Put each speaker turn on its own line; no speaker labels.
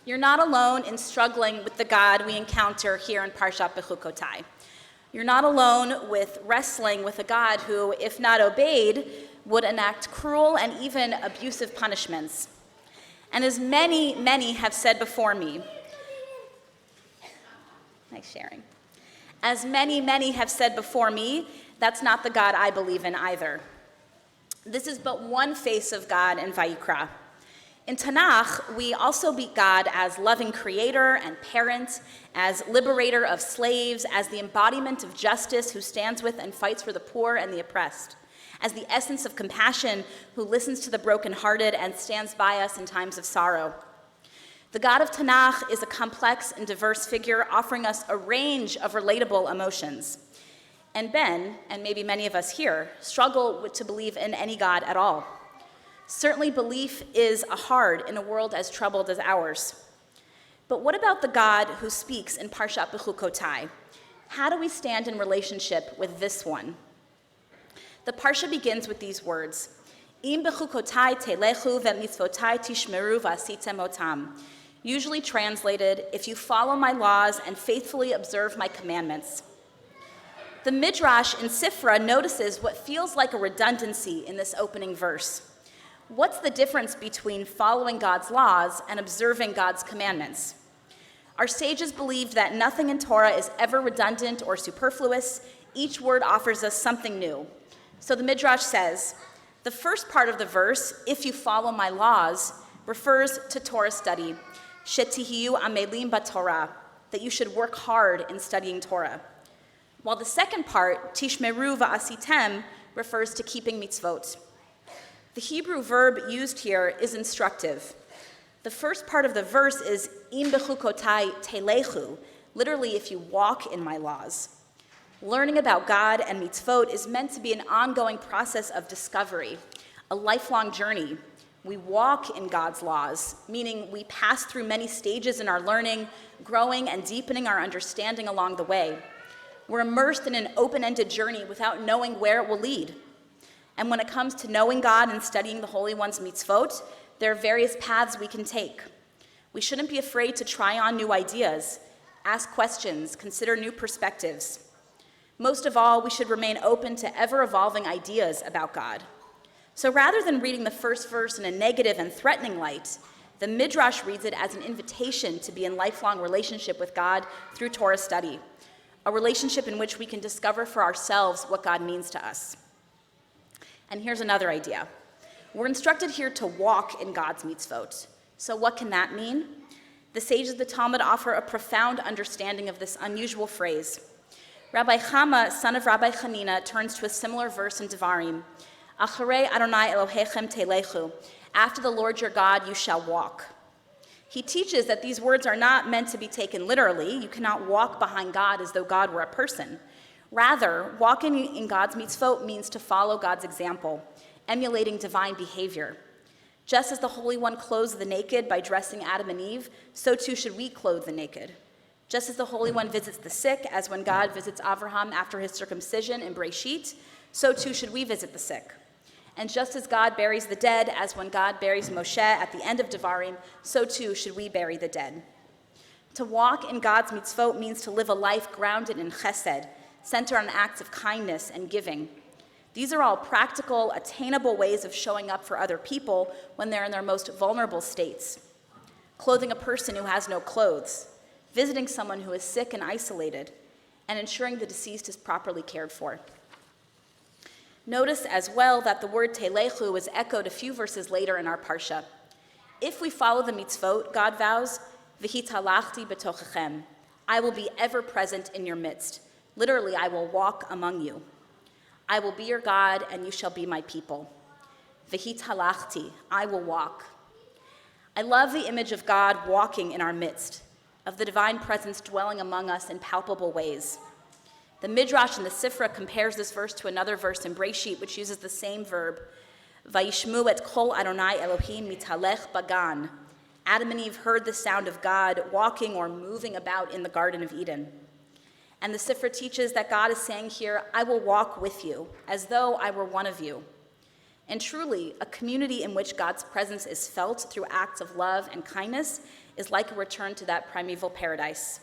You're not alone in struggling with the God we encounter here in Parashat Bechukotai. You're not alone with wrestling with a God who, if not obeyed, would enact cruel and even abusive punishments. And as many, many have said before me, nice sharing. As many, many have said before me, that's not the God I believe in either. This is but one face of God in Vayikra. In Tanakh, we also meet God as loving creator and parent, as liberator of slaves, as the embodiment of justice who stands with and fights for the poor and the oppressed, as the essence of compassion who listens to the brokenhearted and stands by us in times of sorrow. The God of Tanakh is a complex and diverse figure offering us a range of relatable emotions. And Ben, and maybe many of us here, struggle to believe in any God at all. Certainly belief is hard in a world as troubled as ours. But what about the God who speaks in Parashat Bechukotai? How do we stand in relationship with this one? The Parsha begins with these words, Im bechukotai telechu ve'mitzvotai tishmeru v'asitem otam. Usually translated, if you follow my laws and faithfully observe my commandments. The Midrash in Sifra notices what feels like a redundancy in this opening verse. What's the difference between following God's laws and observing God's commandments? Our sages believed that nothing in Torah is ever redundant or superfluous. Each word offers us something new. So the Midrash says, the first part of the verse, if you follow my laws, refers to Torah study, shetihiyu amelim b'Torah, that you should work hard in studying Torah. While the second part, tishmeru va'asitem, refers to keeping mitzvot. The Hebrew verb used here is instructive. The first part of the verse is im bechukotai telechu, literally if you walk in my laws. Learning about God and mitzvot is meant to be an ongoing process of discovery, a lifelong journey. We walk in God's laws, meaning we pass through many stages in our learning, growing and deepening our understanding along the way. We're immersed in an open-ended journey without knowing where it will lead. And when it comes to knowing God and studying the Holy One's mitzvot, there are various paths we can take. We shouldn't be afraid to try on new ideas, ask questions, consider new perspectives. Most of all, we should remain open to ever-evolving ideas about God. So rather than reading the first verse in a negative and threatening light, the Midrash reads it as an invitation to be in lifelong relationship with God through Torah study, a relationship in which we can discover for ourselves what God means to us. And here's another idea. We're instructed here to walk in God's mitzvot. So what can that mean? The sages of the Talmud offer a profound understanding of this unusual phrase. Rabbi Chama, son of Rabbi Chanina, turns to a similar verse in Devarim. Acharei Adonai Elohechem telechu. After the Lord your God you shall walk. He teaches that these words are not meant to be taken literally. You cannot walk behind God as though God were a person. Rather, walking in God's mitzvot means to follow God's example, emulating divine behavior. Just as the Holy One clothes the naked by dressing Adam and Eve, so too should we clothe the naked. Just as the Holy One visits the sick, as when God visits Avraham after his circumcision in Breshit, so too should we visit the sick. And just as God buries the dead, as when God buries Moshe at the end of Devarim, so too should we bury the dead. To walk in God's mitzvot means to live a life grounded in chesed, centered on acts of kindness and giving. These are all practical, attainable ways of showing up for other people when they're in their most vulnerable states. Clothing a person who has no clothes, visiting someone who is sick and isolated, and ensuring the deceased is properly cared for. Notice as well that the word telechu is echoed a few verses later in our parsha. If we follow the mitzvot, God vows, v'hitalachti b'tochechem, I will be ever present in your midst. Literally, I will walk among you. I will be your God, and you shall be my people. V'hitalachti, I will walk. I love the image of God walking in our midst, of the divine presence dwelling among us in palpable ways. The Midrash in the Sifra compares this verse to another verse in Breshit, which uses the same verb. Vayishmu et kol Adonai Elohim mitalech bagan. Adam and Eve heard the sound of God walking or moving about in the Garden of Eden. And the Sifra teaches that God is saying here, I will walk with you, as though I were one of you. And truly, a community in which God's presence is felt through acts of love and kindness is like a return to that primeval paradise.